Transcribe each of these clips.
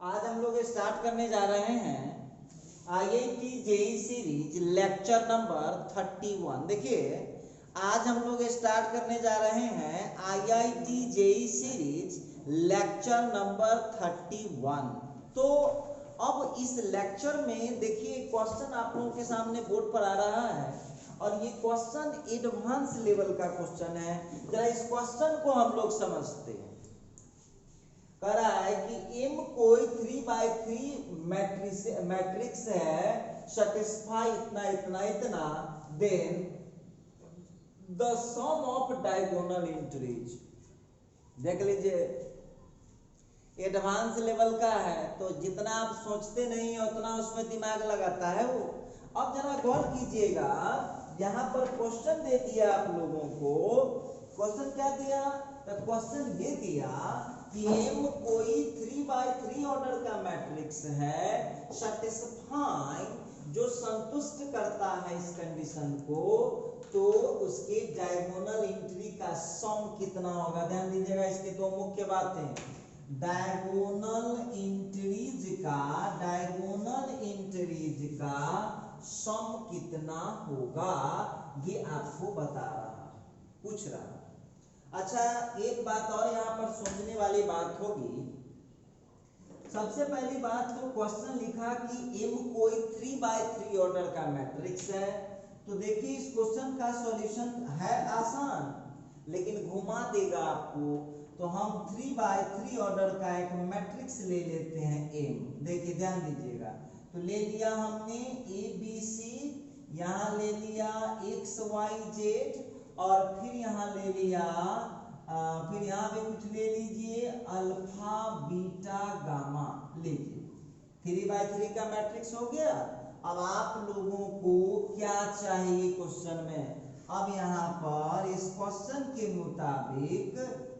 आज हम लोग स्टार्ट करने जा रहे हैं IIT JEE series lecture number 31। देखिए आज हम लोग स्टार्ट करने जा रहे हैं IIT JEE series lecture number 31। तो अब इस लेक्चर में देखिए क्वेश्चन आप लोगों के सामने बोर्ड पर आ रहा है और ये क्वेश्चन एडवांस लेवल का क्वेश्चन है। जरा इस क्वेश्चन को हम लोग समझते हैं। कह रहा है कि m कोई 3x3 मैट्रिक्स है, सैटिस्फाई इतना इतना इतना, then the sum of diagonal entries. देख लीजिए एडवांस लेवल का है तो जितना आप सोचते नहीं है उतना उसमें दिमाग लगाता है वो। अब जरा गौर कीजिएगा, यहाँ पर क्वेश्चन दे दिया आप लोगों को। क्वेश्चन क्या दिया? तो क्वेश्चन ये दिया कि m कोई 3x3 ऑर्डर का मैट्रिक्स है, सैटिस्फाई जो संतुष्ट करता है इस कंडीशन को, तो उसके डायगोनल एंट्री का सम कितना होगा। ध्यान दीजिएगा, इसके दो मुख्य बातें। डायगोनल एंट्रीज का सम कितना होगा ये आपको बता रहा, पूछ रहा। अच्छा, एक बात और यहाँ पर सोचने वाली बात होगी। सबसे पहली बात तो क्वेश्चन लिखा कि m कोई 3x3 ऑर्डर का मैट्रिक्स है। तो देखिए इस क्वेश्चन का सॉल्यूशन है आसान, लेकिन घुमा देगा आपको। तो हम 3x3 ऑर्डर का एक मैट्रिक्स ले लेते हैं m। देखिए ध्यान दीजिएगा, तो ले लिया हमने ABC, यहाँ ले लिया XYZ, और फिर यहाँ ले लिया फिर यहाँ पे कुछ ले लीजिए अल्फा बीटा गामा लीजिए। 3x3 का मैट्रिक्स हो गया। अब आप लोगों को क्या चाहिए क्वेश्चन में? अब यहाँ पर इस क्वेश्चन के मुताबिक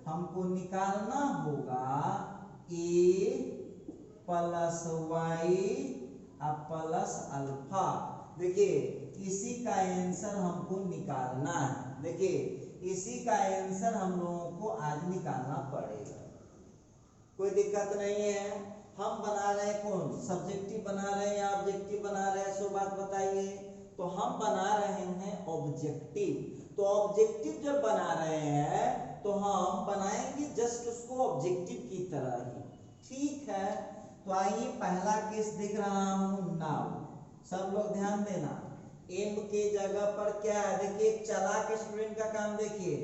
हमको निकालना होगा a plus y plus alpha. देखिए इसी का आंसर हमको निकालना है। देखिए इसी का आंसर हम लोगों को आज निकालना पड़ेगा, कोई दिक्कत नहीं है। हम बना रहे हैं कौन, सब्जेक्टिव बना रहे हैं या ऑब्जेक्टिव बना रहे हैं, सो बात बताइए। तो हम बना रहे हैं ऑब्जेक्टिव। तो ऑब्जेक्टिव जब बना रहे हैं तो हम बनाएंगे जस्ट उसको ऑब्जेक्टिव की तरह ही, ठीक है। तो आइए पहला केस दिख रहा हूं नाउ, सब लोग ध्यान देना। m के जगह पर क्या है? देखिए चालाक स्टूडेंट का काम देखिए,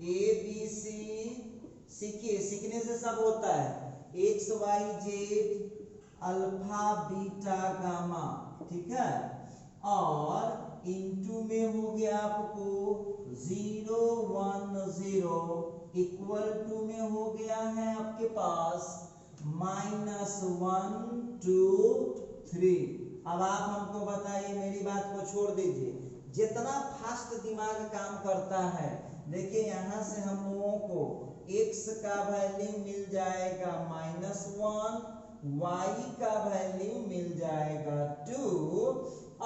ABC सीखिए, सीखने से सब होता है। XYZ अल्फा बीटा गामा, ठीक है। और इनटू में हो गया आपको 0 1 0, इक्वल टू में हो गया है आपके पास -1 2 3। अब आप हमको बताइए, मेरी बात को छोड़ दीजिए, जितना फास्ट दिमाग काम करता है। देखिए यहाँ से हम लोगों को x का वैल्यू मिल जाएगा -1, y का वैल्यू मिल जाएगा 2,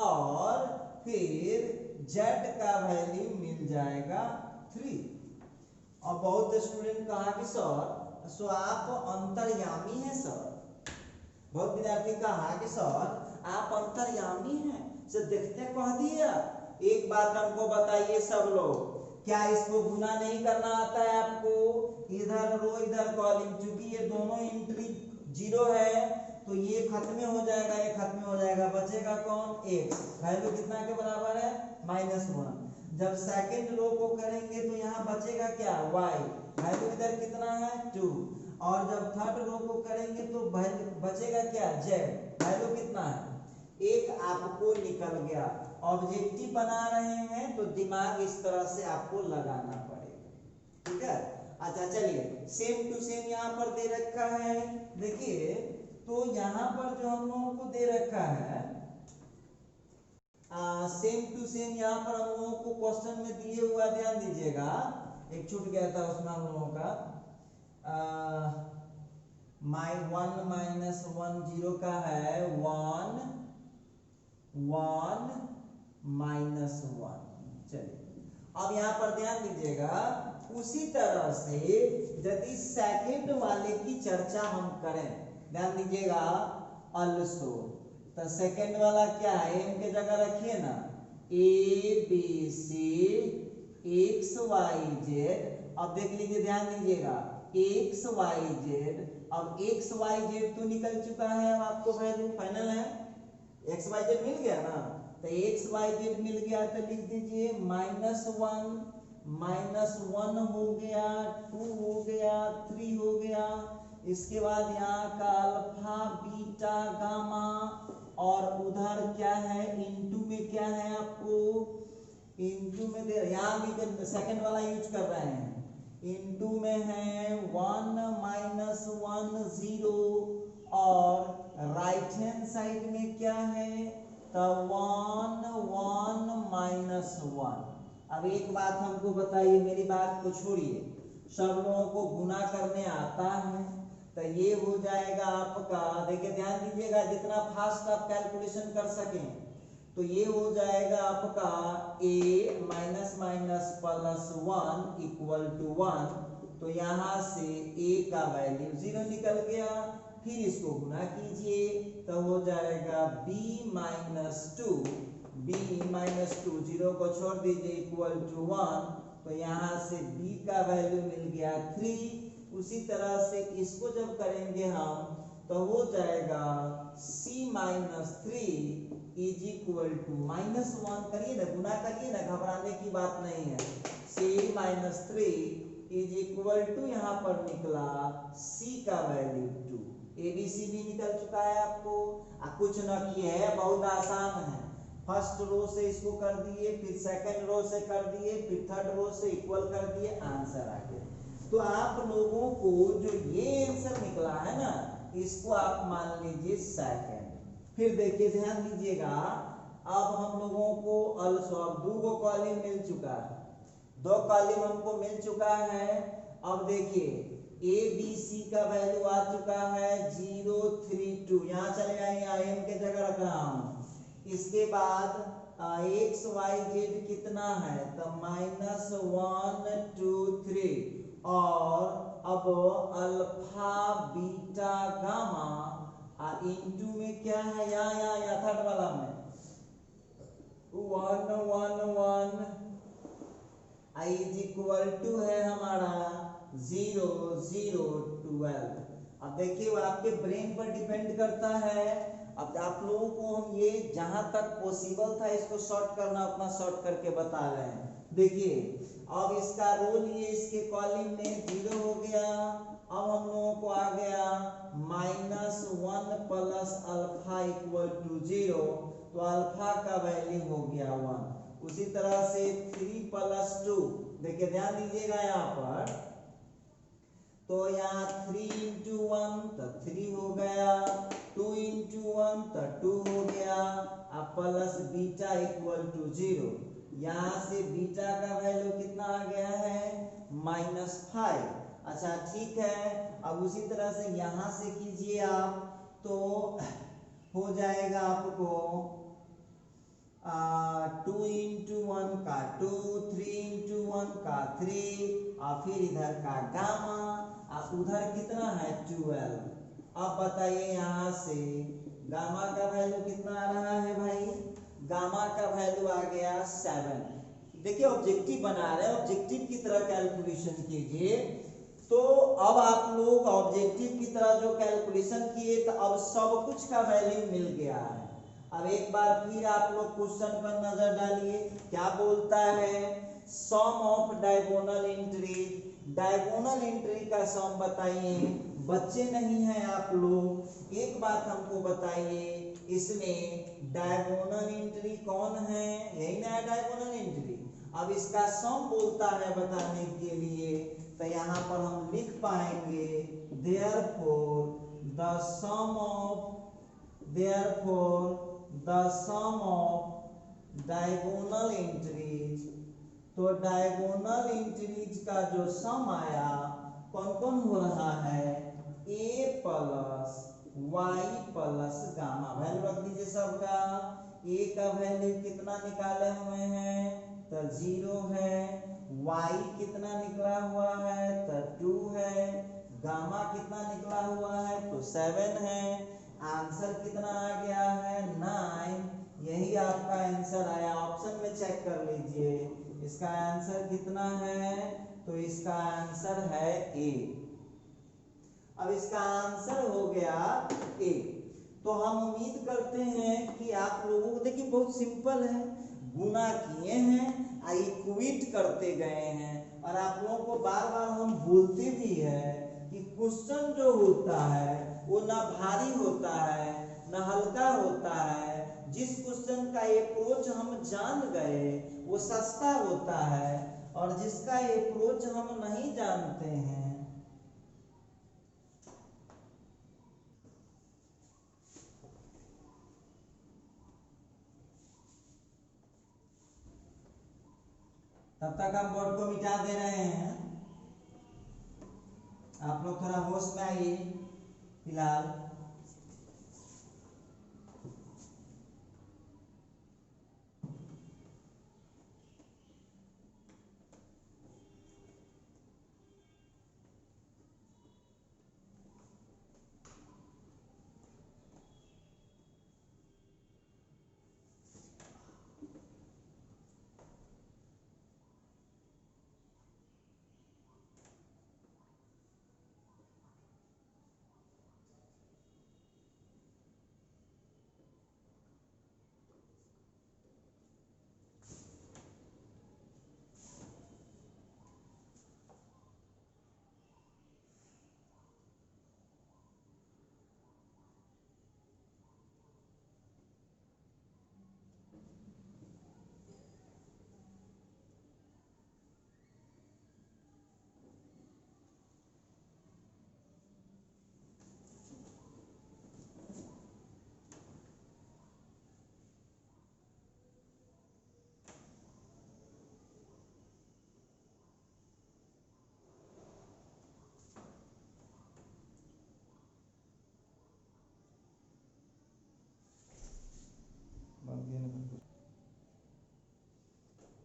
और फिर z का वैल्यू मिल जाएगा 3। और बहुत स्टूडेंट कहा कि सर आप अंतर्यामी हैं सर। बहुत विद्यार्थी कहा कि सर आप अंतर्यामी हैं, से देखते कह दिया। एक बात हमको बताइए सब लोग, क्या इसको गुना नहीं करना आता है आपको? इधर रो इधर कॉलम, क्योंकि ये दोनों एंट्री 0 है तो ये खत्म हो जाएगा, ये खत्म हो जाएगा, बचेगा कौन? x। वैल्यू कितना के बराबर है? -1। जब सेकंड रो को करेंगे तो यहाँ बचेगा क्या? y। वैल्यू इधर कितना है? 2। और जब थर्ड रो को करेंगे तो बचेगा क्या? z। वैल्यू कितना है? 1 आपको निकल गया। ऑब्जेक्टिव बना रहे हैं तो दिमाग इस तरह से आपको लगाना पड़ेगा, ठीक है। अच्छा चलिए, सेम टू सेम यहाँ पर दे रखा है। देखिए तो यहाँ पर जो हम लोगों को दे रखा है सेम टू सेम, यहाँ पर हम लोगों को क्वेश्चन में दिए हुआ, ध्यान दीजिएगा, एक छूट गया था उसमें हम लोगों का 1 -1 0 का है 1 1 -1। चलिए अब यहाँ पर ध्यान दीजिएगा, उसी तरह से यदि सेकंड वाले की चर्चा हम करें ध्यान दीजिएगा अल्सो। तो सेकंड वाला क्या है, एम के जगह रखिए ना, A B C X Y Z. अब देख लीजिए, ध्यान दीजिएगा, एक्स वाई जेड। अब एक्स वाई जेड तो निकल चुका है, अब आपको वैल्यू फाइनल है, एक्स वाई जेड मिल गया ना। तो एक्स वाई जेड मिल गया तो लिख दीजिए -1 हो गया, 2 हो गया, 3 हो गया। इसके बाद यहाँ का अल्फा बीटा गामा, और उधर क्या है इनटू में, क्या है आपको इनटू में दे, यहाँ भी सेकंड वाला यूज कर रहे हैं, इनटू में है 1 -1 0, और राइट हैंड साइड में क्या है तो 1 1 -1। अब एक बात हमको बताइए, मेरी बात को छोड़िए, सब लोगों को गुना करने आता है, तो ये हो जाएगा आपका, देखिए ध्यान दीजिएगा, जितना फास्ट आप कैलकुलेशन कर सकें, तो ये हो जाएगा आपका a -+1 = 1। तो यहाँ से a का वैल्यू 0 निकल गया, फिर इसको गुना कीजिए तो हो जाएगा b-2 0 को छोड़ दीजिए =1। तो यहाँ से b का वैल्यू मिल गया 3। उसी तरह से इसको जब करेंगे हम तो हो जाएगा c-3 -1, करिए ना, गुना करिए ना, घबराने की बात नहीं है। c-3 यहाँ पर निकला c का वैल्यू 2। ABC भी निकल चुका है आपको, कुछ न किए है, बहुत आसान है। फर्स्ट रो से इसको कर दिए, फिर सेकंड रो से कर दिए, फिर थर्ड रो से इक्वल कर दिए, आंसर आ गया। तो आप लोगों को जो ये आंसर निकला है ना, इसको आप मान लीजिए सेकंड। फिर देखिए ध्यान दीजिएगा, अब हम लोगों को अल्सो अब 2 कॉलम मिल चुका है, 2 कॉलम हमको मिल चुका है। अब देखिए ए बी सी का वैल्यू आ चुका है 0 3 2, यहाँ चले आएंगे, एम के जगह रख रहा हूँ। इसके बाद एक्स वाई जेड कितना है तो -1 2 3, और अब अल्फा बीटा गामा इनटू में क्या है, या थर्ड वाला में 1 1 1 = है हमारा 0 0 12। अब देखिए वो आपके ब्रेन पर डिपेंड करता है। अब आप लोगों को हम ये जहां तक पॉसिबल था इसको शॉर्ट करना, उतना शॉर्ट करके बता रहे हैं। देखिए अब इसका रो लिए, इसके कॉलम में 0 हो गया। अब हम लोगों को आ गया -1 + अल्फा = 0, तो अल्फा का वैल्यू हो गया 1। उसी तरह से 3 + 2, देखिए ध्यान दीजिएगा यहाँ पर, तो यहाँ 3 × 1 तो 3 हो गया, 2 × 1 तो 2 हो गया, अब प्लस बीटा = 0। यहाँ से बीटा का वैल्यू कितना आ गया है -5। अच्छा ठीक है, अब उसी तरह से यहाँ से कीजिए आप, तो हो जाएगा आपको 2 × 1 का 2, 3 × 1 का 3, और फिर इधर का गामा, और उधर कितना है 12। अब बताइए यहाँ से गामा का वैल्यू कितना आ रहा है भाई, गामा का वैल्यू आ गया 7। देखिए ऑब्जेक्टिव बना रहे हैं, ऑब्जेक्टिव की तरह कैलकुलेशन कीजिए। तो अब आप लोग ऑब्जेक्टिव की तरह जो कैलकुलेशन किए, तो अब सब कुछ का वैल्यू मिल गया है। अब एक बार फिर आप लोग क्वेश्चन पर नजर डालिए, क्या बोलता है, sum of diagonal entries. Diagonal entry का सम बताइए। बच्चे नहीं हैं आप लोग, एक बात हमको बताइए, इसमें डायगोनल एंट्री कौन है, यही ना है डायगोनल एंट्री। अब इसका सम बोलता है बताने के लिए, तो यहाँ पर हम लिख पाएंगे therefore the sum of diagonal entries। तो डायगोनल एंट्रीज का जो सम आया कौन कौन हो रहा है, a + y + गामा। वैल्यू रख दीजिए सबका। a का वैल्यू कितना निकाले हुए हैं तो 0 है, y कितना निकला हुआ है तो 2 है, गामा कितना निकला हुआ है तो 7 है। आंसर कितना आ गया है 9। यही आपका आंसर आया। ऑप्शन में चेक कर लीजिए इसका आंसर कितना है तो इसका आंसर है ए। अब इसका आंसर हो गया ए। तो हम उम्मीद करते हैं कि आप लोगों को देखिए बहुत सिंपल है, गुना किए हैं इक्विट करते गए हैं। और आप लोगों को बार बार हम बोलते भी हैं कि क्वेश्चन जो होता है वो ना भारी होता है ना हल्का होता है। जिस क्वेश्चन का अप्रोच हम जान गए वो सस्ता होता है, और जिसका अप्रोच हम नहीं जानते हैं तब तक हम बोर्ड को मिटा दे रहे हैं। आप लोग थोड़ा होश में आइए फिलहाल।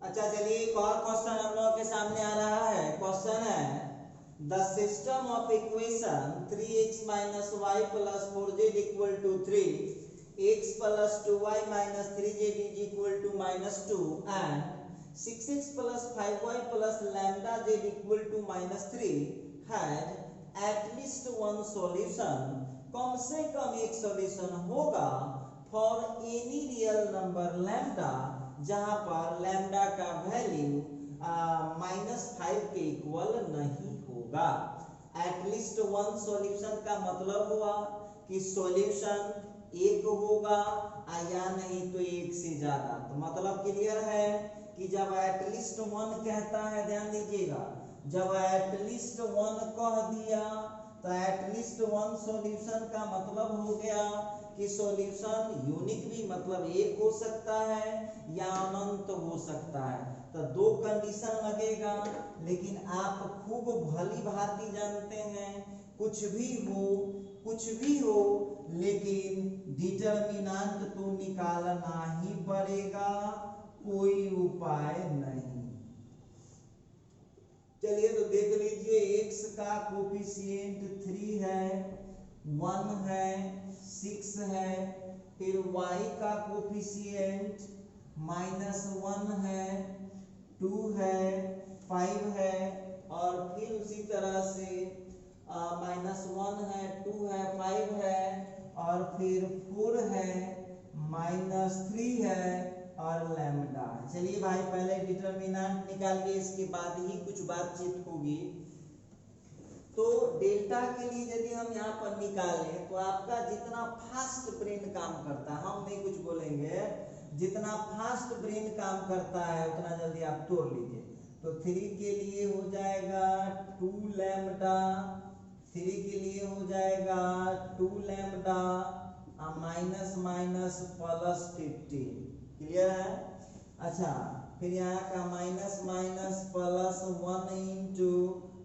अच्छा चलिए एक और क्वेश्चन हम लोगों के सामने आ रहा है। क्वेश्चन है the system of equation 3x minus y plus 4z equal to 3, x plus 2y minus 3z is equal to minus 2 and 6x plus 5y plus lambda z equal to minus 3 has at least one solution। कम से कम एक solution होगा for any real number lambda, जहां पर lambda का value -5 के equal नहीं होगा। At least one solution का मतलब हुआ कि सॉल्यूशन एक होगा या नहीं तो एक से ज्यादा। तो मतलब क्लियर है कि जब एटलीस्ट वन कहता है, ध्यान दीजिएगा, जब एटलीस्ट वन कह दिया तो एटलीस्ट वन सॉल्यूशन का मतलब हो गया कि सॉल्यूशन यूनिक भी मतलब एक हो सकता है या अनंत हो सकता है। तो दो कंडीशन लगेगा, लेकिन आप खूब भली भांति जानते हैं कुछ भी हो लेकिन डिटरमिनेंट तो निकालना ही पड़ेगा, कोई उपाय नहीं। चलिए तो देख लीजिए, x का कोफिशिएंट 3 है, 1 है, 6 है, फिर y का कोफिशिएंट -1 है, 2 है, 5 है, और फिर उसी तरह से -1 है, 2 है, 5 है, और फिर 4 है, -3 है और लैम्डा। चलिए भाई पहले डिटरमिनेंट निकालिए, इसके बाद ही कुछ बातचीत होगी। तो डेल्टा के लिए यदि हम यहाँ पर निकालें तो आपका जितना फास्ट ब्रेन काम करता है, हम नहीं कुछ बोलेंगे, जितना फास्ट ब्रेन काम करता है उतना जल्दी आप तोड़ लीजिए। तो 3 के लिए हो जाएगा 2 लैम्डा, 3 के लिए हो जाएगा 2 लैम्डा माइनस +15। क्लियर है? अच्छा फिर यहाँ का -+1 इंटू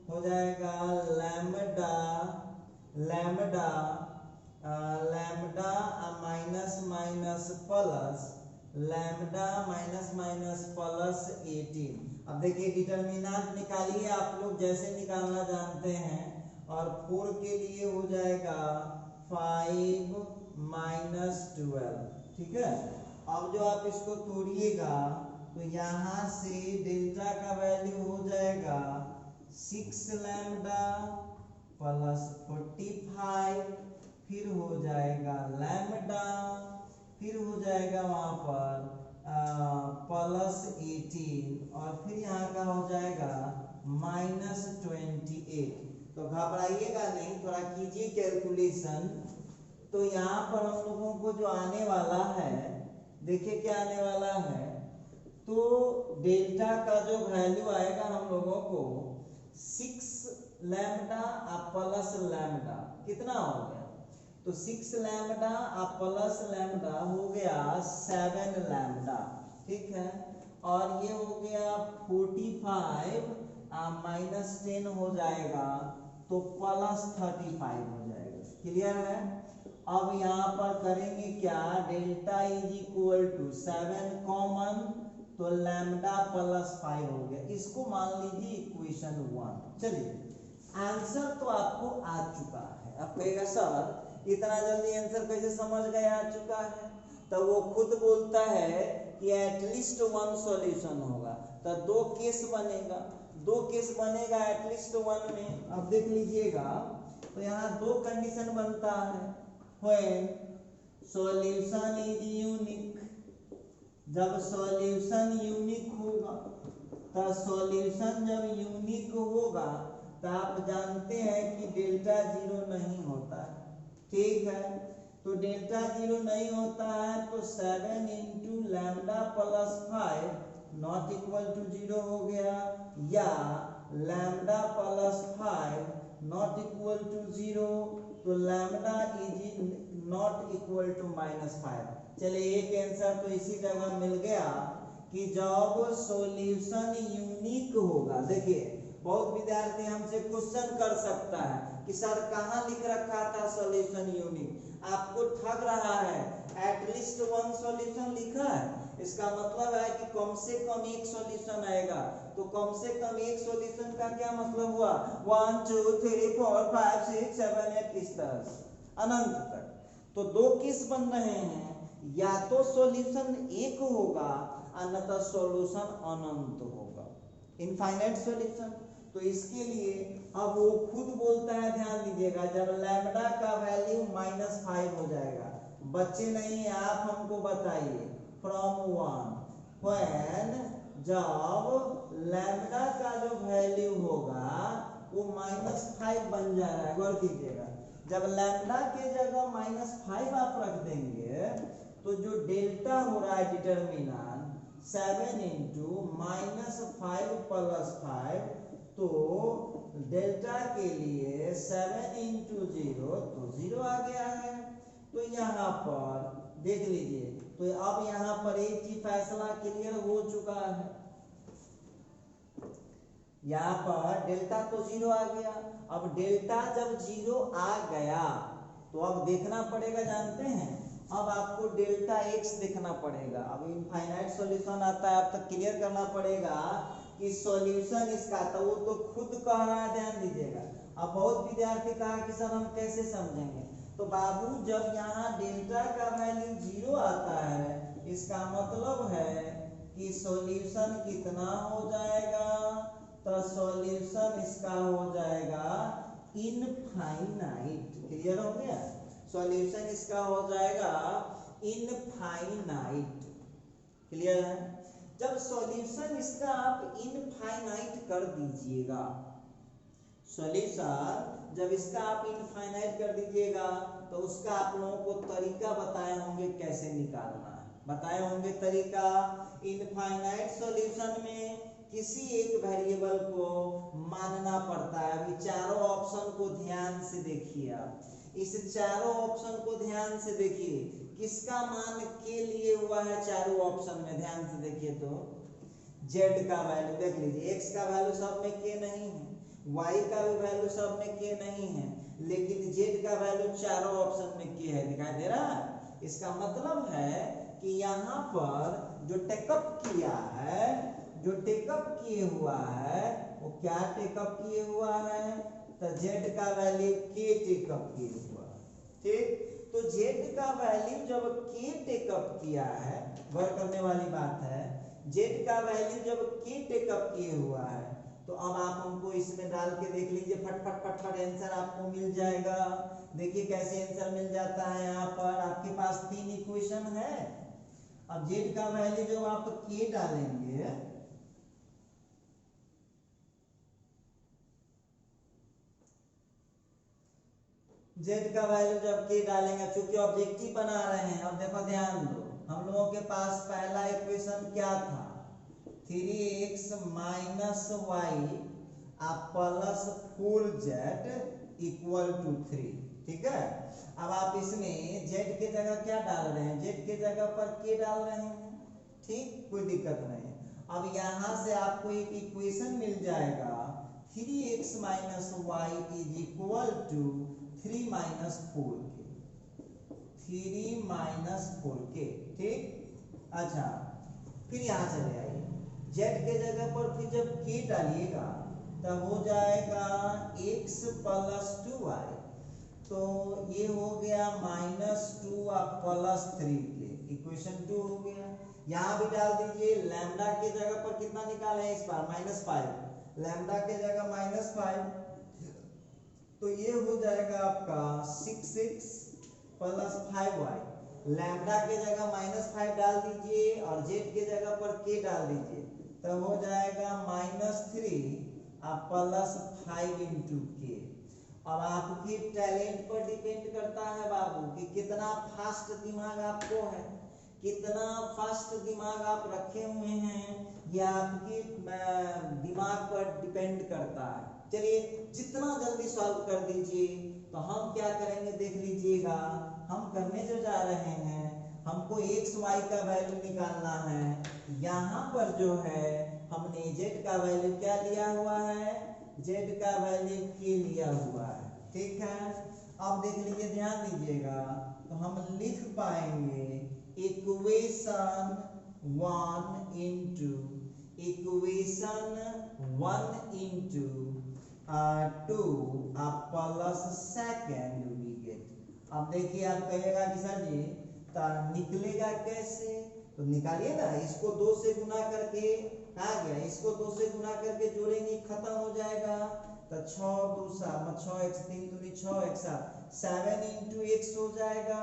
हो जाएगा लैम्डा -+18। अब देखिए डिटरमिनेंट निकालिए आप लोग जैसे निकालना जानते हैं, और 4 के लिए हो जाएगा 5 माइनस 12, ठीक है। अब जो आप इसको तोड़िएगा तो यहाँ से डेल्टा का वैल्यू हो जाएगा 6 लैम्डा प्लस 45, फिर हो जाएगा लैम्डा, फिर हो जाएगा वहाँ पर प्लस 18 और फिर यहाँ का हो जाएगा माइनस 28। तो घबराइएगा नहीं, थोड़ा कीजिए कैलकुलेशन। तो यहाँ पर हम लोगों को जो आने वाला है, देखिए क्या आने वाला है, तो डेल्टा का जो वैल्यू आएगा हम लोगों को 6 लैम्डा प्लस लैम्डा कितना हो गया, तो 6 लैम्डा प्लस लैम्डा हो गया 7 लैम्डा, ठीक है। और ये हो गया 45 माइनस 10 हो जाएगा तो प्लस 35 हो जाएगा, क्लियर है। अब यहाँ पर करेंगे क्या, delta is equal to 7 common, तो लैम्डा प्लस 5 हो गया, इसको मान लीजिए इक्वेशन 1। चलिए आंसर तो आपको आ चुका है। अब कहेगा सर इतना जल्दी आंसर कैसे समझ गए आ चुका है, तो वो खुद बोलता है कि एटलीस्ट 1 सॉल्यूशन होगा, तो 2 केस बनेगा, 2 केस बनेगा एटलीस्ट 1 में। अब देख लीजिएगा तो यहाँ 2 कंडीशन बनता है, व्हेन सॉल्यूशन इज यूनिक, जब सॉल्यूशन यूनिक होगा, तो सॉल्यूशन जब यूनिक होगा तो आप जानते हैं कि डेल्टा 0 नहीं होता है, ठीक है। तो डेल्टा 0 नहीं होता है तो 7 into lambda plus 5 not equal to 0 हो गया, या lambda plus 5 not equal to 0, तो lambda is not equal to -5। चलिए एक आंसर तो इसी जगह मिल गया कि जब सॉल्यूशन यूनिक होगा। देखिए बहुत विद्यार्थी हमसे क्वेश्चन कर सकता है कि सर कहाँ लिख रखा था सॉल्यूशन यूनिक, आपको ठग रहा है, एटलीस्ट 1 सॉल्यूशन लिखा है, इसका मतलब है कि कम से कम एक सॉल्यूशन आएगा। तो कम से कम एक सॉल्यूशन का क्या मतलब हुआ, 1 2 3 4 5 6 7 8 इस तरह से अनंत तक। तो 2 केस बन रहे हैं, या तो सॉल्यूशन एक होगा अन्यथा सॉल्यूशन अनंत होगा, इनफाइनाइट सॉल्यूशन। तो इसके लिए अब वो खुद बोलता है, ध्यान दीजिएगा, जब लैम्डा का वैल्यू -5 हो जाएगा, बच्चे नहीं आप हमको बताइए, फ्रॉम 1 व्हेन जब लैम्डा का जो वैल्यू होगा वो -5 बन जा रहा है, गौर कीजिएगा, जब लैम्डा के जगह -5 आप रख देंगे तो जो डेल्टा हो रहा है डिटरमिनेंट 7 इंटू -5 प्लस 5, तो डेल्टा के लिए 7 इंटू 0 तो 0 आ गया है। तो यहाँ पर देख लीजिए, तो अब यहाँ पर एक ही फैसला क्लियर हो चुका है, यहाँ पर डेल्टा तो 0 आ गया। अब डेल्टा जब 0 आ गया तो अब देखना पड़ेगा, जानते हैं, अब आपको डेल्टा x देखना पड़ेगा। अब इनफाइनाइट सॉल्यूशन आता है, अब तक क्लियर करना पड़ेगा कि सॉल्यूशन इसका, तो वो तो खुद कह रहा है, ध्यान दीजिएगा। अब बहुत विद्यार्थी कहा कि सर हम कैसे समझेंगे, तो बाबू जब यहाँ डेल्टा का वैल्यू 0 आता है इसका मतलब है कि सॉल्यूशन कितना हो जाएगा, तो सॉल्यूशन इसका हो जाएगा इनफाइनाइट, क्लियर हो गया, सॉल्यूशन इसका हो जाएगा इनफाइनाइट, क्लियर है। जब सॉल्यूशन इसका आप इनफाइनाइट कर दीजिएगा, सॉल्यूशन जब इसका आप इनफाइनाइट कर दीजिएगा तो उसका आप लोगों को तरीका बताए होंगे कैसे निकालना है, बताए होंगे तरीका। इनफाइनाइट सॉल्यूशन में किसी एक वेरिएबल को मानना पड़ता है। अभी चारों ऑप्शन को ध्यान से देखिए, आप इस चारों ऑप्शन को ध्यान से देखिए, किसका मान के लिए हुआ है, चारों ऑप्शन में ध्यान से देखिए तो z का वैल्यू देख लीजिए, x का वैल्यू सब में के नहीं है, y का भी वैल्यू सब में के नहीं है, लेकिन z का वैल्यू चारों ऑप्शन में के है, दिखाई दे रहा है। इसका मतलब है कि यहाँ पर जो टेकअप किया है, जो टेकअप किए हुआ है वो क्या टेकअप किए हुआ है, तो z का वैल्यू k टेकअप किए हुआ, ठीक। तो z का वैल्यू जब k टेकअप किया है, गौर करने वाली बात है, z का वैल्यू जब k टेकअप किए हुआ है, तो अब आप हमको इसमें डाल के देख लीजिए, फट फट फट फट आंसर आपको मिल जाएगा। देखिए कैसे आंसर मिल जाता है, यहाँ पर आपके पास 3 इक्वेशन है। अब z का वैल्यू जब आप k डालेंगे, z का वैल्यू जब k डालेंगे, चूंकि ऑब्जेक्टिव बना रहे हैं, अब देखो ध्यान दो, हम लोगों के पास पहला इक्वेशन क्या था, 3x minus Y plus 4z equal to 3, ठीक है। अब आप इसमें z के जगह क्या डाल रहे हैं, z के जगह पर k डाल रहे हैं, ठीक, कोई दिक्कत नहीं। अब यहां से आपको एक इक्वेशन मिल जाएगा, 3x minus Y is equal to 3 minus 4k, 3 minus 4k, ठीक। अच्छा, फिर यहाँ चले आइए, z के जगह पर फिर जब k डालिएगा तब हो जाएगा x प्लस 2y, तो ये हो गया माइनस 2 प्लस 3k, इक्वेशन 2 हो गया। यहाँ भी डाल दीजिए, लैम्डा के जगह पर कितना निकाले हैं इस बार, -5, लैम्डा के जगह -5, तो ये हो जाएगा आपका 6x प्लस 5y, लैम्डा के जगह -5 डाल दीजिए और z के जगह पर k डाल दीजिए, तो हो जाएगा -3 प्लस 5 इंटू k। अब आपके टैलेंट पर डिपेंड करता है बाबू कि कितना फास्ट दिमाग आपको है, कितना फास्ट दिमाग आप रखे हुए हैं, यह आपके दिमाग पर डिपेंड करता है। चलिए जितना जल्दी सॉल्व कर दीजिए। तो हम क्या करेंगे देख लीजिएगा, हम करने जो जा रहे हैं, हमको x y का वैल्यू निकालना है। यहाँ पर जो है हमने z का वैल्यू क्या लिया हुआ है, z का वैल्यू k लिया हुआ है, ठीक है। अब देख लीजिए, ध्यान दीजिएगा, तो हम लिख पाएंगे equation 1 into equation 1 into 2 plus second we get. अब देखिए आप कहिएगा कि सर जी निकलेगा कैसे, तो निकालिए ना, इसको 2 से गुना करके आ गया, इसको 2 से गुना करके जोड़ेंगे, खत्म हो जाएगा। तो 6 2 7 6x 3 दूनी 6x 7 इंटू x हो जाएगा,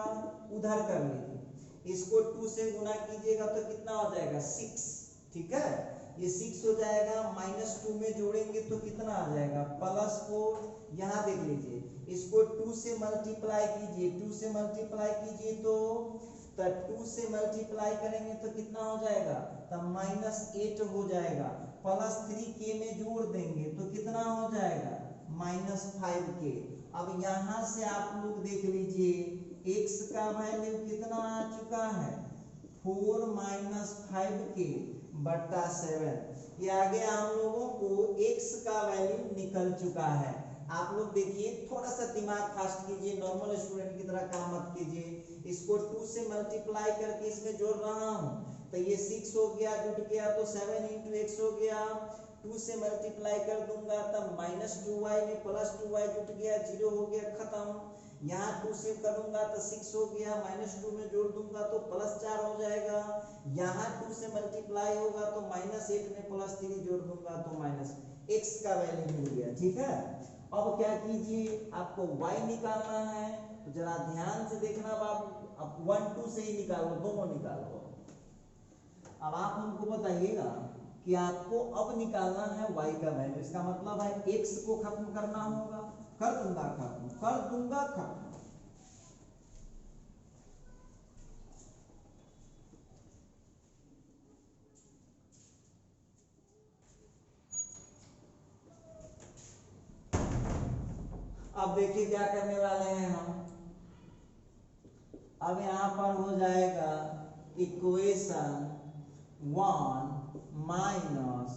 उधर कर लीजिए, इसको 2 से गुना कीजिएगा तो कितना हो जाएगा 6, ठीक है, ये 6 हो जाएगा, -2 में जोड़ेंगे तो कितना आ जाएगा +4। यहाँ देख लीजिए, इसको 2 से मल्टीप्लाई कीजिए, 2 से मल्टीप्लाई कीजिए तो 2 से मल्टीप्लाई करेंगे तो कितना हो जाएगा, तो -8 हो जाएगा, +3k में जोड़ देंगे तो कितना हो जाएगा -5k। अब यहाँ से आप लोग देख लीजिए x का वैल्यू कितना आ चुका है, 4 - 5k बट्टा 7। ये आगे हम लोगों को x का वैल्यू निकल चुका है। आप लोग देखिए, थोड़ा सा दिमाग फास्ट कीजिए, नॉर्मल स्टूडेंट की तरह काम मत कीजिए। इसको 2 से मल्टीप्लाई करके इसमें जोड़ रहा हूँ, तो ये 6 हो गया, जुट गया, तो 7 इंटू x हो गया, 2 से मल्टीप्लाई कर दूंगा तब -2y में +2y जुट गया, 0 हो गया, खत्म। यहाँ 2 से करूंगा तो 6 हो गया, -2 में जोड़ दूंगा तो +4 हो जाएगा, यहाँ 2 से मल्टीप्लाई होगा तो -8 में +3 जोड़ दूंगा तो -x का वैल्यू मिल गया, ठीक है। अब क्या कीजिए, आपको y निकालना है, तो जरा ध्यान से देखना बाबू, अब 1 2 से ही निकालो, दोनों निकालो। अब आप हमको बताइएगा कि आपको अब निकालना है y का वैल्यू, इसका मतलब है x को खत्म करना होगा, कर दूंगा खत्म, कर दूंगा खत्म। अब देखिए क्या करने वाले हैं हम, अब यहाँ पर हो जाएगा equation 1 minus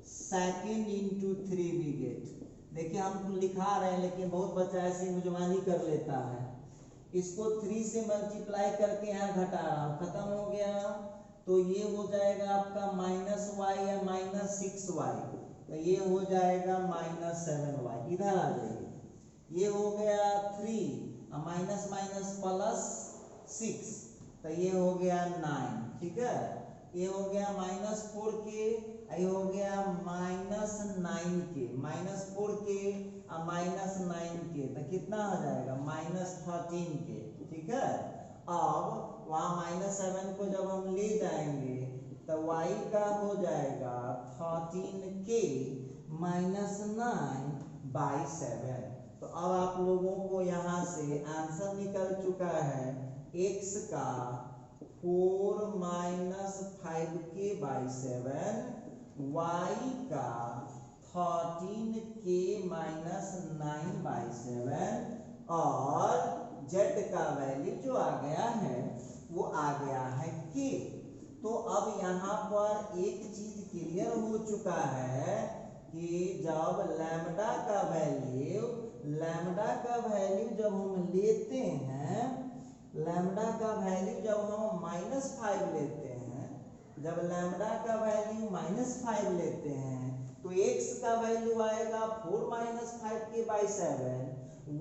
second into 3 we get. देखिए हम लिखा रहे हैं लेकिन बहुत बच्चा ऐसी मुजमानी कर लेता है, इसको 3 से मल्टीप्लाई करके यहाँ घटा रहा हूँ, खत्म हो गया, तो ये हो जाएगा आपका -y या -6y, तो ये हो जाएगा -7y, इधर आ जाइए, ये हो गया 3 माइनस माइनस प्लस 6, तो ये हो गया 9, ठीक है। ये हो गया -4k, ये हो गया -9k, -4k -9k, तो कितना हो जाएगा -13k, ठीक है। अब वहाँ -7 को जब हम ले जाएंगे तो y का हो जाएगा 13k -9/7। तो अब आप लोगों को यहाँ से आंसर निकल चुका है x का 4 -5k/7, y का 13k -9/7 और z का वैल्यू जो आ गया है वो आ गया है k। तो अब यहाँ पर एक चीज क्लियर हो चुका है कि जब लैम्डा का वैल्यू जब हम लेते हैं, लैम्डा का वैल्यू जब हम -5 लेते हैं, जब लैम्डा का वैल्यू -5 लेते हैं तो x का वैल्यू आएगा 4 -5k/7,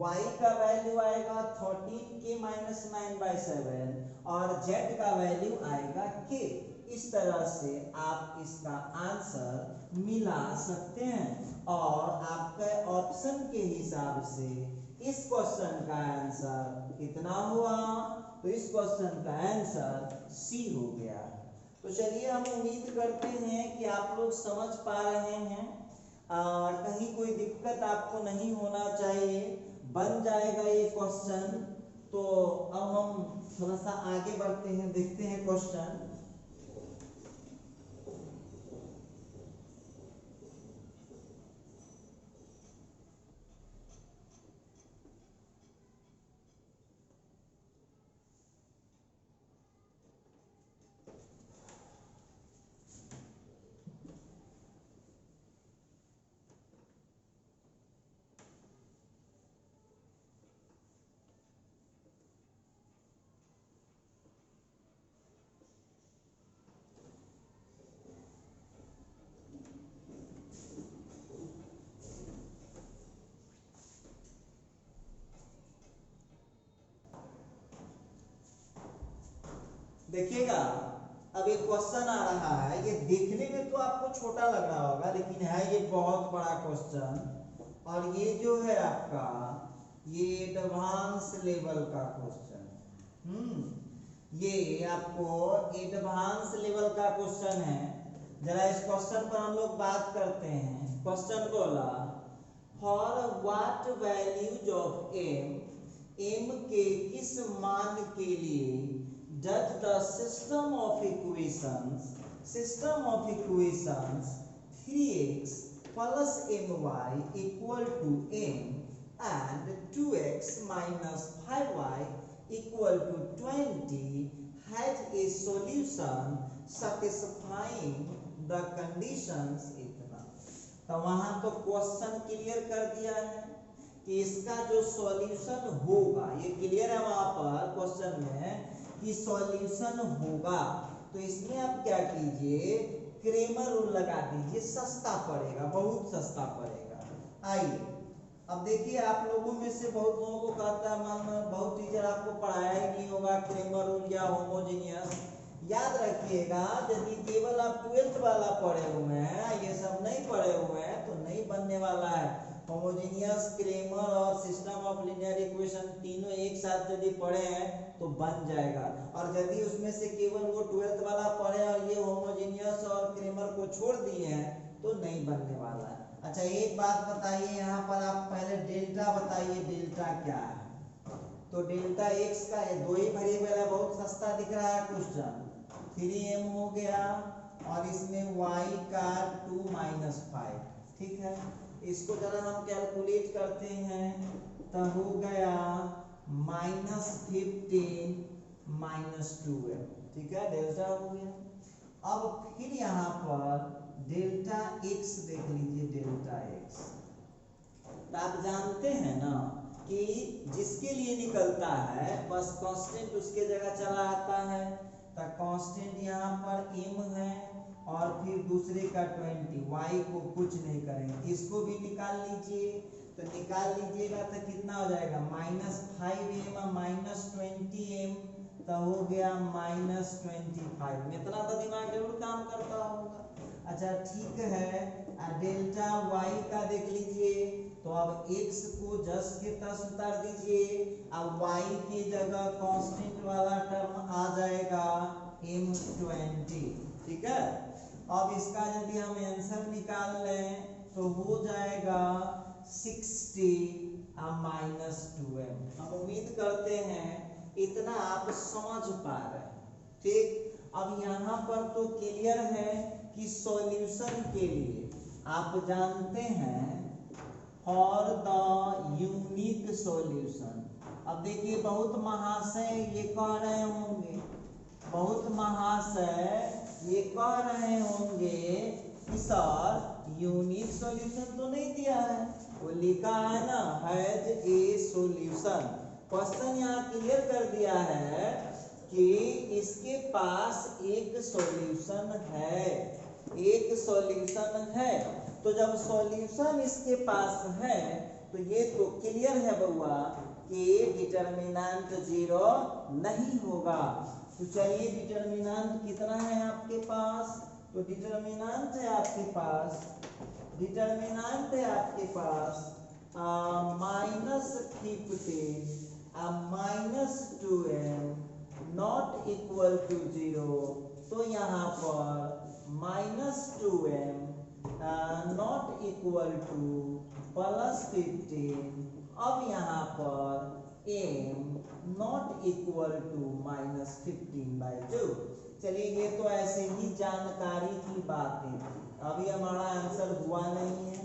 y का वैल्यू आएगा 13k -9/7 और z का वैल्यू आएगा k। इस तरह से आप इसका आंसर मिला सकते हैं और आपके ऑप्शन के हिसाब से इस क्वेश्चन का आंसर कितना हुआ, तो इस क्वेश्चन का आंसर सी हो गया। तो चलिए हम उम्मीद करते हैं कि आप लोग समझ पा रहे हैं और कहीं कोई दिक्कत आपको नहीं होना चाहिए, बन जाएगा ये क्वेश्चन। तो अब हम थोड़ा सा आगे बढ़ते हैं, देखते हैं क्वेश्चन। देखिएगा, अब एक क्वेश्चन आ रहा है, ये देखने में तो आपको छोटा लग रहा होगा लेकिन है ये बहुत बड़ा क्वेश्चन। और ये जो है आपका ये एडवांस लेवल का क्वेश्चन, ये आपको एडवांस लेवल का क्वेश्चन है। जरा इस क्वेश्चन पर हम लोग बात करते हैं। क्वेश्चन बोला for what values of m के किस मान के लिए जज the system of equations 3x plus my equal to m and 2x minus 5y equal to 20 has a solution satisfying the conditions इतना। तो वहां तो क्वेश्चन क्लियर कर दिया है कि इसका जो सॉल्यूशन होगा, ये क्लियर है वहां पर क्वेश्चन में कि सॉल्यूशन होगा। तो इसमें आप क्या कीजिए, क्रेमर रूल लगा दीजिए, सस्ता पड़ेगा, बहुत सस्ता पड़ेगा। आइए अब देखिए, आप लोगों में से बहुत लोगों को कहता है, मान लो बहुत टीचर आपको पढ़ाया ही नहीं होगा क्रेमर रूल या होमोजेनियस। याद रखिएगा, यदि केवल आप 12th वाला पढ़े हुए हैं, ये सब नहीं पढ़े हुए हैं तो नहीं बनने वाला है। होमोजेनियस, क्रेमर और सिस्टम ऑफ लीनियर इक्वेशन तीनों एक साथ यदि पढ़े हैं तो बन जाएगा। और यदि उसमें से केवल वो 12th वाला पढ़े और ये होमोजेनियस और क्रेमर को छोड़ दिए हैं तो नहीं बनने वाला है। अच्छा एक बात बताइए, यहाँ पर आप पहले डेल्टा बताइए, डेल्टा क्या है? तो डेल्टा एक्स का ये दो ही वेरिएबल है, बहुत सस्ता दिख रहा है क्वेश्चन। 3m हो गया और इसमें y का 2 - 5, ठीक है। इसको जरा हम कैलकुलेट करते हैं तो हो गया -15 - 2m, ठीक है, डेल्टा हो गया। अब फिर यहाँ पर डेल्टा x देख लीजिए, डेल्टा x तो आप जानते हैं ना कि जिसके लिए निकलता है बस कांस्टेंट उसके जगह चला आता है। तो कांस्टेंट यहाँ पर m है और फिर दूसरे का 20, y को कुछ नहीं करेंगे, इसको भी निकाल लीजिए। तो निकाल लीजिएगा तो कितना हो जाएगा, -5m -20m, तो हो गया -25। इतना तो दिमाग जरूर काम करता होगा। अच्छा ठीक है, डेल्टा y का देख लीजिए, तो अब x को जस के तस उतार दीजिए, अब y की जगह कांस्टेंट वाला टर्म आ जाएगा m20, ठीक है। अब इसका यदि हम आंसर निकाल लें तो हो जाएगा 60 -2m। हम उम्मीद करते हैं इतना आप समझ पा रहे हैं, ठीक। अब यहाँ पर तो क्लियर है कि सॉल्यूशन के लिए आप जानते हैं फॉर द यूनिक सॉल्यूशन। अब देखिए बहुत महाशय ये कह रहे होंगे, बहुत महाशय ये कह रहे होंगे कि सर यूनिक सॉल्यूशन तो नहीं दिया है, वो लिखा है ना हैज ए सॉल्यूशन। क्वेश्चन यहाँ क्लियर कर दिया है कि इसके पास एक सॉल्यूशन है, एक सॉल्यूशन है। तो जब सॉल्यूशन इसके पास है तो ये तो क्लियर है बउआ कि डिटरमिनेंट 0 नहीं होगा। तो चलिए डिटरमिनेंट कितना है आपके पास, तो डिटरमिनेंट है आपके पास, डिटरमिनेंट है आपके पास -15 -2m नॉट इक्वल टू 0। तो यहाँ पर -2m नॉट इक्वल टू +15। अब यहाँ पर m नॉट इक्वल टू -15/2। चलिए ये तो ऐसे ही जानकारी की बातें, अभी हमारा आंसर हुआ नहीं है।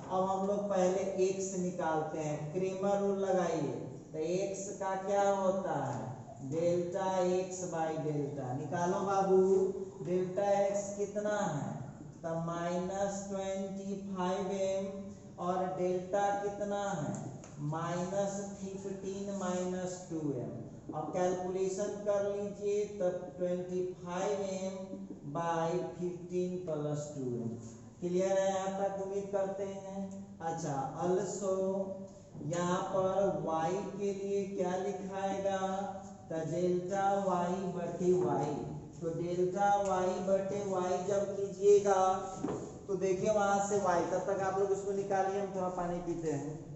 अब हम लोग पहले x निकालते हैं, क्रेमर रूल लगाइए। तो x का क्या होता है, डेल्टा x/डेल्टा। निकालो बाबू, डेल्टा x कितना है, तो -25m, और डेल्टा कितना है -15 -2m। अब कैलकुलेशन कर लीजिए, तब 25m/15 + 2m। क्लियर है यहाँ तक, उम्मीद करते हैं। अच्छा अल्सो यहाँ पर y के लिए क्या लिखाएगा, तो डेल्टा y/y। तो डेल्टा y/y जब कीजिएगा तो देखिए वहां से y, तब तक आप लोग उसको निकालिए, हम थोड़ा पानी पीते हैं।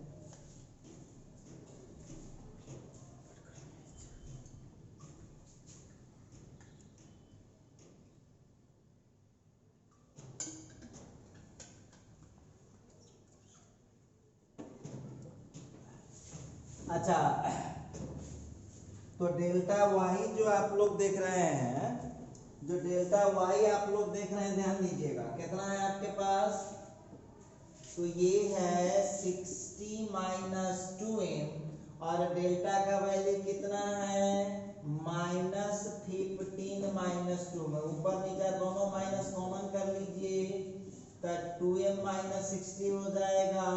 अच्छा तो डेल्टा y जो आप लोग देख रहे हैं, जो डेल्टा y आप लोग देख रहे हैं, ध्यान दीजिएगा कितना है आपके पास, तो ये है 60 -2m, और डेल्टा का वैल्यू कितना है -15 -2 में ऊपर नीचे दोनों माइनस कॉमन कर लीजिए, तो 2m -60 हो जाएगा,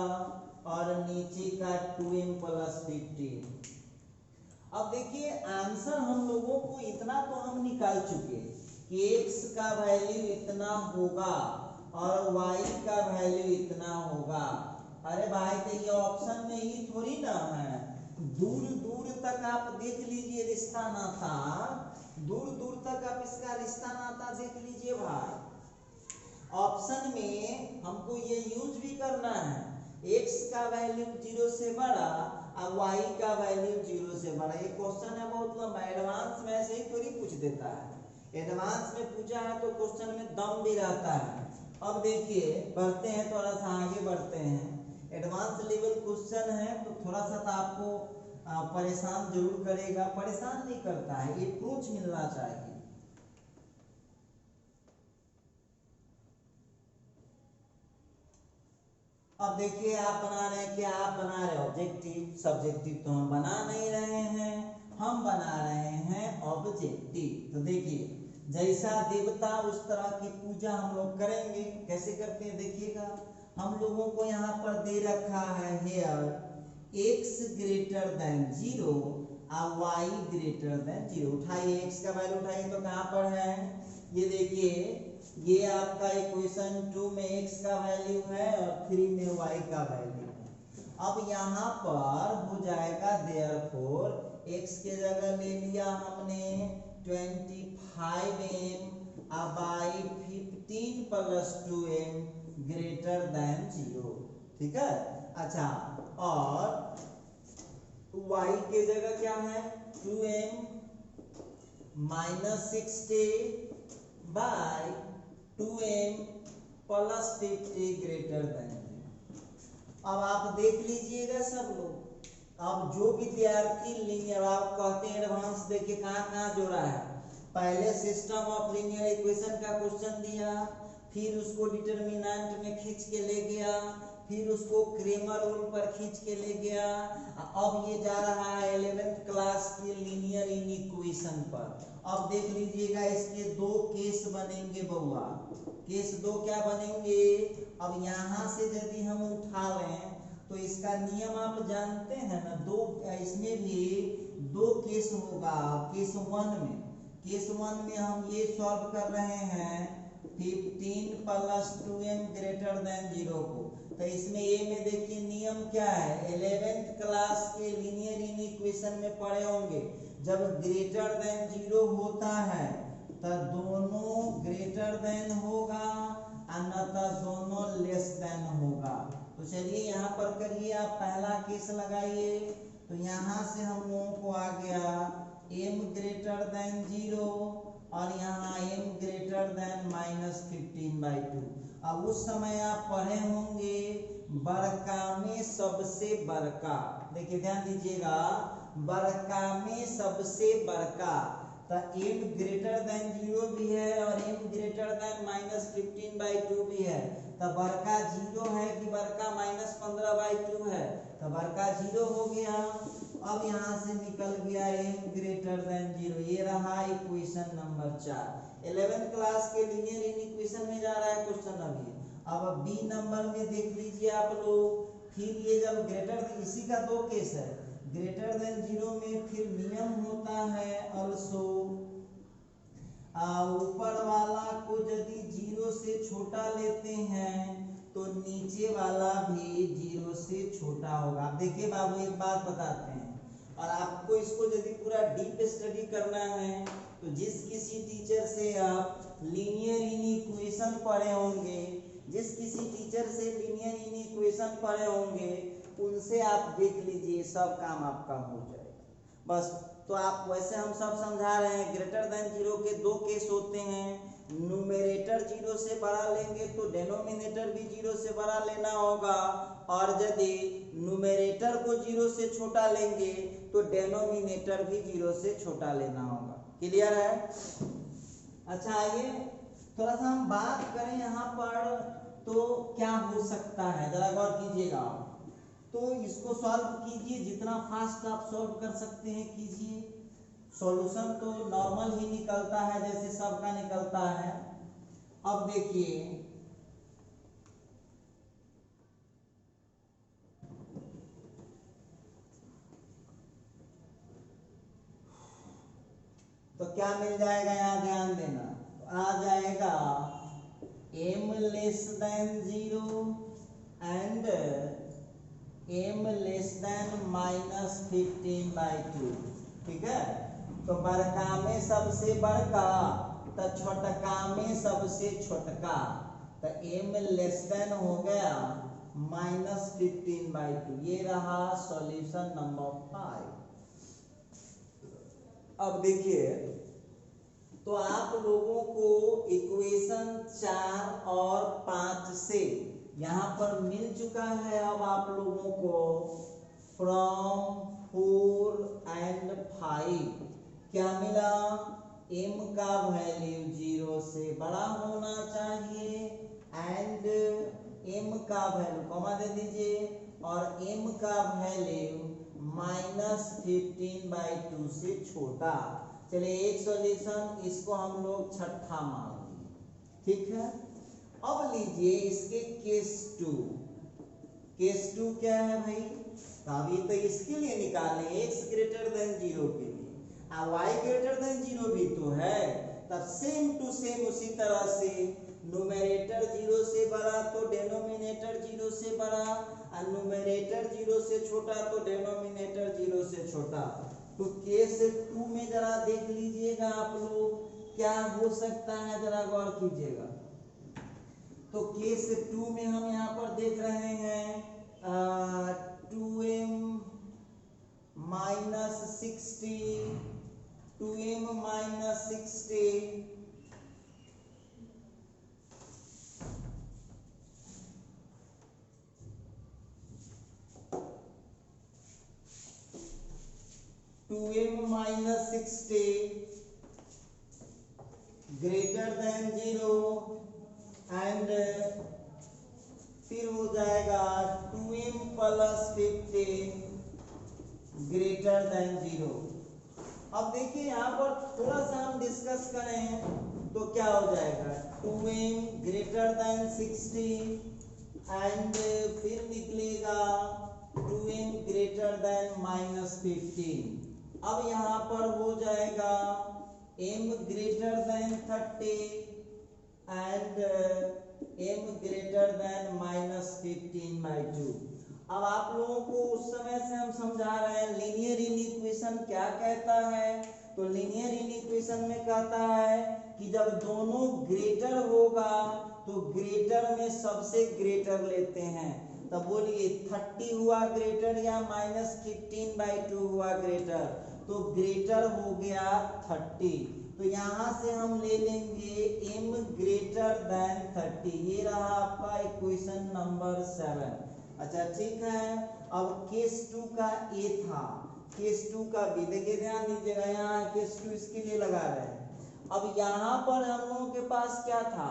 और नीचे का 2m + 15। अब देखिए आंसर हम लोगों को इतना तो हम निकाल चुके कि x का वैल्यू इतना होगा और y का वैल्यू इतना होगा। अरे भाई तो ये ऑप्शन में ही थोड़ी ना है, दूर दूर तक आप देख लीजिए रिश्ता नाता, दूर दूर तक आप इसका रिश्ता नाता देख लीजिए भाई। ऑप्शन में हमको ये यूज भी करना है, x का वैल्यू 0 से बड़ा और y का वैल्यू 0 से बड़ा। ये क्वेश्चन है बहुत लंबा, एडवांस में ऐसे ही थोड़ी पूछ देता है, एडवांस में पूछा है तो क्वेश्चन में दम भी रहता है। अब देखिए बढ़ते हैं, थोड़ा सा आगे बढ़ते हैं। एडवांस लेवल क्वेश्चन है तो थोड़ा सा तो आपको परेशान जरूर करेगा, परेशान नहीं करता है, ये अप्रोच मिलना चाहिए। अब देखिए आप बना रहे हैं, क्या आप बना रहे हैं ऑब्जेक्टिव, सब्जेक्टिव तो हम बना नहीं रहे हैं, हम बना रहे हैं ऑब्जेक्टिव। तो देखिए जैसा देवता उस तरह की पूजा हम लोग करेंगे। कैसे करते हैं देखिएगा, हम लोगों को यहाँ पर दे रखा है हेयर x ग्रेटर देन 0 और y ग्रेटर देन 0। उठाइए x का वैल्यू उठाइए, तो कहाँ पर है, ये देखिए ये आपका इक्वेशन 2 में x का वैल्यू है और 3 में y का वैल्यू है। अब यहाँ पर हो जाएगा देयरफॉर x के जगह ले लिया हमने 25m by 15 plus 2m greater than 0, ठीक है। अच्छा, और y के जगह क्या है 2m minus 60 by 2m plus 50 greater than. अब आप देख लीजिएगा सब लोग, अब जो विद्यार्थी लीनियर, आप कहते हैं एडवांस देखिए कहाँ जोड़ा है। पहले सिस्टम ऑफ लीनियर इक्वेशन का क्वेश्चन दिया, फिर उसको डिटरमिनेंट में खींच के ले गया, फिर उसको क्रेमर रूल पर खींच के ले गया। अब ये जा रहा है 11th क्लास के लीनियर इन इक्वेशन पर। अब देख लीजिएगा इसके दो केस बनेंगे बउआ। केस दो क्या बनेंगे, अब यहाँ से यदि हम उठा लें तो इसका नियम आप जानते हैं ना, दो, इसमें भी दो केस होगा। केस वन में हम ये सॉल्व कर रहे हैं 15 प्लस 2m ग्रेटर देन 0 को। तो इसमें ए में देखिए नियम क्या है, 11th क्लास के लीनियर इन इक्वेशन में पढ़े होंगे, जब ग्रेटर देन 0 होता है तो दोनों ग्रेटर देन होगा, अन्यथा दोनों लेस देन होगा। तो चलिए यहाँ पर करिए, आप पहला केस लगाइए। तो यहाँ से हम लोगों को आ गया m ग्रेटर देन 0 और यहाँ m ग्रेटर देन -15/2। अब उस समय आप पढ़े होंगे बड़का में सबसे बड़का, देखिए ध्यान दीजिएगा, बड़का में सबसे बड़का। तो m ग्रेटर देन 0 भी है और m ग्रेटर देन -15/2 भी है। तो बड़का 0 है कि बड़का -15/2 है, तो बड़का 0 हो गया। अब यहाँ से निकल गया m ग्रेटर देन 0। ये रहा इक्वेशन नंबर 4। 11th क्लास के लीनियर इन इक्वेशन में जा रहा है क्वेश्चन अभी। अब बी नंबर में देख लीजिए आप लोग, फिर ये जब ग्रेटर, इसी का दो केस है, ग्रेटर देन 0 में फिर नियम होता है ऑल्सो ऊपर वाला को यदि 0 से छोटा लेते हैं तो नीचे वाला भी 0 से छोटा होगा। देखिए बाबू एक बात बताते हैं, और आपको इसको यदि पूरा डीप स्टडी करना है तो जिस किसी टीचर से आप लीनियर इन इक्वेशन पढ़े होंगे, जिस किसी टीचर से लीनियर इन इक्वेशन पढ़े होंगे, उनसे आप देख लीजिए, सब काम आपका हो जाएगा बस। तो आप वैसे हम सब समझा रहे हैं, ग्रेटर देन 0 के दो केस होते हैं। न्यूमेरेटर 0 से बड़ा लेंगे तो डेनोमिनेटर भी 0 से बड़ा लेना होगा, और यदि न्यूमेरेटर को 0 से छोटा लेंगे तो डेनोमिनेटर भी 0 से छोटा लेना होगा। क्लियर है? अच्छा, आइए थोड़ा सा हम बात करें यहाँ पर, तो क्या हो सकता है जरा गौर कीजिएगा। तो इसको सॉल्व कीजिए, जितना फास्ट आप सॉल्व कर सकते हैं कीजिए। सॉल्यूशन तो नॉर्मल ही निकलता है जैसे सबका निकलता है। अब देखिए, तो क्या मिल जाएगा, यहाँ ध्यान देना, तो आ जाएगा m less than 0 and m less than -15/2, ठीक है। तो बड़का में सबसे बड़का तो छोटका में सबसे छोटका, तो m लेस देन हो गया -15/2। ये रहा सॉल्यूशन नंबर 5। अब देखिए, तो आप लोगों को इक्वेशन 4 और 5 से यहाँ पर मिल चुका है। अब आप लोगों को फ्रॉम 4 एंड 5 क्या मिला, m का वैल्यू 0 से बड़ा होना चाहिए एंड m का वैल्यू कॉमा दे दीजिए, और m का वैल्यू -15/2 से छोटा। चलिए एक सॉल्यूशन, इसको हम लोग छठा मान लिए, ठीक है। अब लीजिए इसके केस 2। केस 2 क्या है भाई, अभी तो इसके लिए निकालें x ग्रेटर देन 0 के लिए, y ग्रेटर देन 0 भी तो है, तब सेम टू सेम उसी तरह से न्यूमरेटर 0 से बड़ा तो डेनोमिनेटर 0 से बड़ा, और न्यूमरेटर 0 से छोटा तो डेनोमिनेटर 0 से छोटा। तो केस 2 में जरा देख लीजिएगा आप लोग क्या हो सकता है, जरा गौर कीजिएगा। तो केस 2 में हम यहाँ पर देख रहे हैं 2m minus 60, 2m minus 60 2m minus 60 greater than 0 and फिर हो जाएगा 2m plus 15 greater than 0। अब देखिए यहाँ पर थोड़ा सा हम डिस्कस करें तो क्या हो जाएगा 2m greater than 60 and फिर निकलेगा 2m greater than minus 15। अब यहाँ पर हो जाएगा m greater than 30 and m greater than minus 15 by 2। अब आप लोगों को उस समय से हम समझा रहे हैं लीनियर इक्वेशन क्या कहता है। तो लीनियर इक्वेशन में कहता है कि जब दोनों ग्रेटर होगा तो ग्रेटर में सबसे ग्रेटर लेते हैं। तब बोलिए 30 हुआ ग्रेटर या माइनस 15 by 2 हुआ ग्रेटर, तो ग्रेटर हो गया 30। तो यहाँ से हम ले लेंगे m ग्रेटर देन 30। ये रहा आपका इक्वेशन नंबर 7। अच्छा ठीक है, अब केस 2 का ए था, केस 2 का बी। देखिए ध्यान दीजिएगा, यहाँ केस 2 इसके लिए लगा रहे हैं। अब यहाँ पर हम लोगों के पास क्या था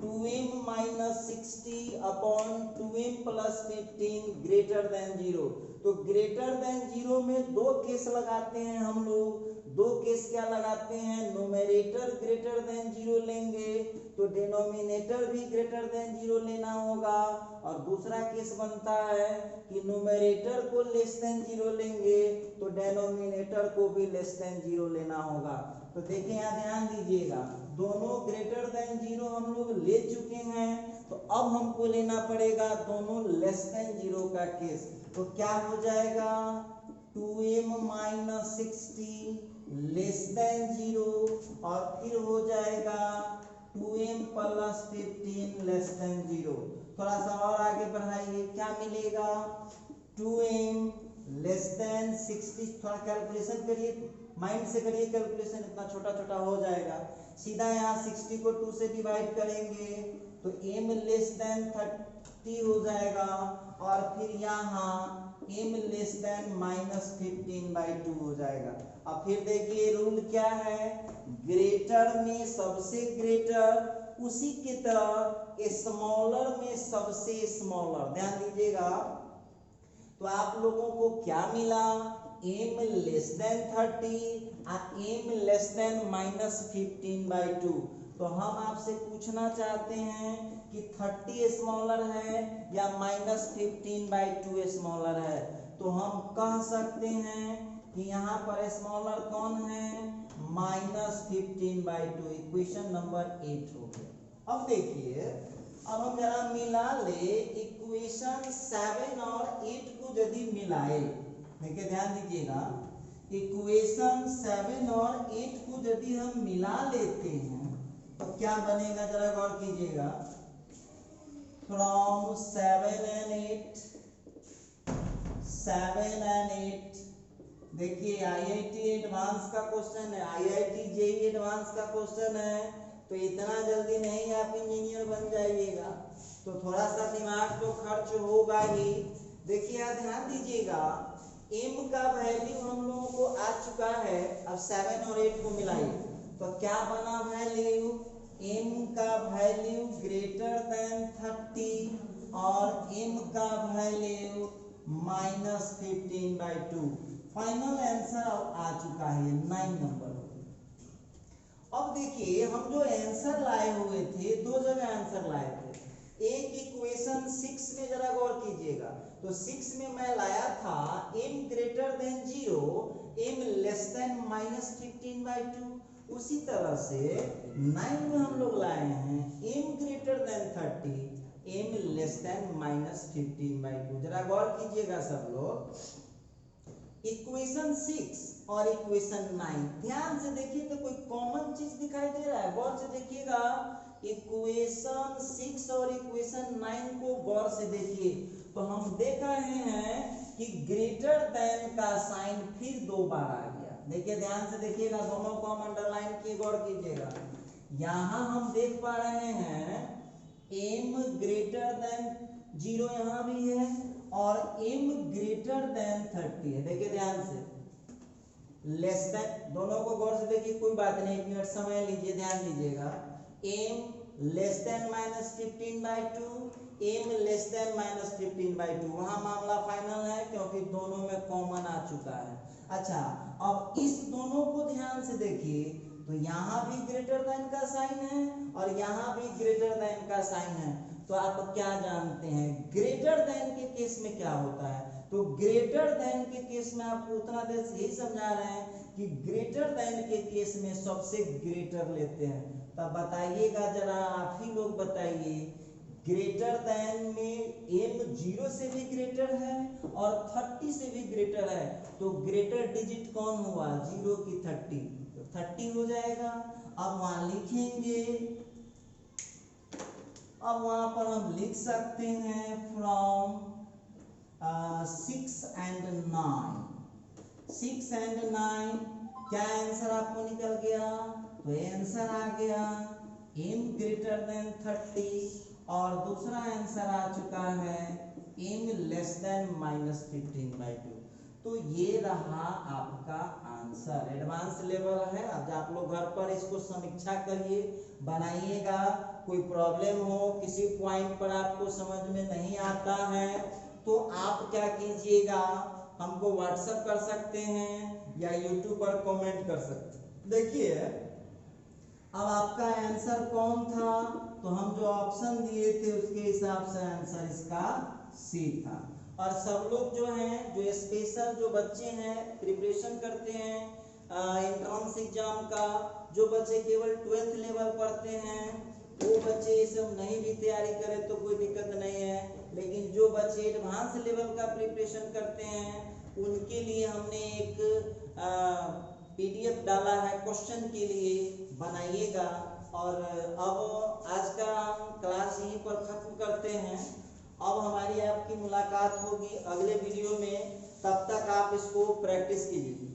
2m minus 60 upon 2m plus 15 greater than 0। तो ग्रेटर देन 0 में दो केस लगाते हैं हम लोग। दो केस क्या लगाते हैं, न्यूमरेटर ग्रेटर देन 0 लेंगे तो डिनोमिनेटर भी ग्रेटर देन 0 लेना होगा, और दूसरा केस बनता है कि न्यूमरेटर को लेस देन 0 लेंगे तो डिनोमिनेटर को भी लेस देन 0 लेना होगा। तो देखिए यहाँ ध्यान दीजिएगा, दोनों ग्रेटर देन 0 हम लोग ले चुके हैं, तो अब हमको लेना पड़ेगा दोनों लेस देन 0 का केस। तो क्या हो जाएगा 2m माइनस 60 लेस देन 0, और फिर हो जाएगा 2m प्लस 15 लेस देन 0। थोड़ा सा और आगे बढ़ाइए, क्या मिलेगा 2m लेस देन 60। थोड़ा कैलकुलेशन करिए, माइंड से करिए कैलकुलेशन, इतना छोटा छोटा हो जाएगा। सीधा यहाँ 60 को 2 से डिवाइड करेंगे तो m लेस देन 30 हो जाएगा, और फिर यहाँ m less than minus 15 by 2 हो जाएगा। अब फिर देखिए रूल क्या है, ग्रेटर में सबसे ग्रेटर, उसी की तरह स्मॉलर में सबसे स्मॉलर। ध्यान दीजिएगा, तो आप लोगों को क्या मिला m लेस देन 30 और m less than minus 15 by 2। तो हम आपसे पूछना चाहते हैं कि 30 स्मॉलर है या माइनस 15 by 2 स्मॉलर है। तो हम कह सकते हैं कि यहाँ पर स्मॉलर कौन है, माइनस 15 by 2। इक्वेशन नंबर 8 हो गया। अब देखिए, अब हम जरा मिला ले इक्वेशन 7 और 8 को यदि मिलाए। देखिए ध्यान दीजिएगा, इक्वेशन 7 और 8 को यदि हम मिला लेते हैं तो क्या बनेगा, जरा गौर कीजिएगा। फ्रॉम 7 and 8 देखिए IIT एडवांस का क्वेश्चन है, IIT JEE एडवांस का क्वेश्चन है, तो इतना जल्दी नहीं आप इंजीनियर बन जाइएगा, तो थोड़ा सा दिमाग तो खर्च होगा ही। देखिए ध्यान दीजिएगा, m का वैल्यू हम लोगों को आ चुका है। अब 7 और 8 को मिलाइए तो क्या बना वैल्यू, m का वैल्यू ग्रेटर देन 30 और m का value minus 15 by 2। Final answer आ चुका है 9 नंबर। अब देखिए, हम जो आंसर लाए हुए थे, दो जगह आंसर लाए थे। एक इक्वेशन 6 में जरा गौर कीजिएगा, तो 6 में मैं लाया था m greater than 0 m less than minus 15 by 2। उसी तरह से 9 में हम लोग लाए हैं m greater than 30 m less than -15/2। जरा गौर कीजिएगा सब लोग, इक्वेशन 6 और इक्वेशन 9 ध्यान से देखिए तो कोई कॉमन चीज दिखाई दे रहा है? गौर से देखिएगा, इक्वेशन 6 और इक्वेशन 9 को गौर से देखिए तो हम देख रहे हैं कि ग्रेटर देन का साइन फिर 2 बार आ गया। देखिए ध्यान से देखिएगा, दोनों को हम अंडरलाइन किए, गौर कीजिएगा। यहां हम देख पा रहे हैं m ग्रेटर देन 0 यहां भी है और m ग्रेटर देन 30 है। देखिए ध्यान से, लेस देन, दोनों को गौर से देखिए, कोई बात नहीं, 1 मिनट समय लीजिए, ध्यान दीजिएगा। m less than -15/2 m less than -15/2, वहां मामला फाइनल है क्योंकि दोनों में कॉमन आ चुका है। अच्छा, अब इस दोनों को ध्यान से देखिए तो यहाँ भी ग्रेटर देन का साइन है और यहाँ भी ग्रेटर देन का साइन है। तो आप क्या जानते हैं ग्रेटर देन के केस में क्या होता है? तो ग्रेटर देन के केस में आपको उतना देर से यही समझा रहे हैं कि ग्रेटर देन के केस में सबसे ग्रेटर लेते हैं। तब बताइएगा जरा, आप ही लोग बताइए, ग्रेटर देन में m 0 से भी ग्रेटर है और 30 से भी ग्रेटर है, तो ग्रेटर डिजिट कौन हुआ? 0 की 30, तो 30 हो जाएगा। अब वहां लिखेंगे, अब वहां पर हम लिख सकते हैं फ्रॉम 6 and 9, 6 and 9 क्या आंसर आपको निकल गया? तो आंसर आ गया m ग्रेटर देन 30 और दूसरा आंसर आ चुका है m लेस देन -15/2। तो ये रहा आपका आंसर। एडवांस लेवल है। अब आप लोग घर पर इसको समीक्षा करिए, बनाइएगा। कोई प्रॉब्लम हो, किसी पॉइंट पर आपको समझ में नहीं आता है तो आप क्या कीजिएगा, हमको व्हाट्सएप कर सकते हैं या यूट्यूब पर कमेंट कर सकते हैं। देखिए अब आपका आंसर कौन था? तो हम जो ऑप्शन दिए थे उसके हिसाब से आंसर इसका सी था। और सब लोग जो हैं, जो स्पेशल जो बच्चे हैं प्रिपरेशन करते हैं एंट्रेंस एग्जाम का, जो बच्चे केवल 12th लेवल पढ़ते हैं वो बच्चे ये सब नहीं भी तैयारी करें तो कोई दिक्कत नहीं है, लेकिन जो बच्चे एडवांस लेवल का प्रिपरेशन करते हैं उनके लिए हमने एक PDF डाला है क्वेश्चन के लिए, बनाइएगा। और अब आज का हम क्लास यहीं पर खत्म करते हैं। अब हमारी आपकी मुलाकात होगी अगले वीडियो में, तब तक आप इसको प्रैक्टिस कीजिए।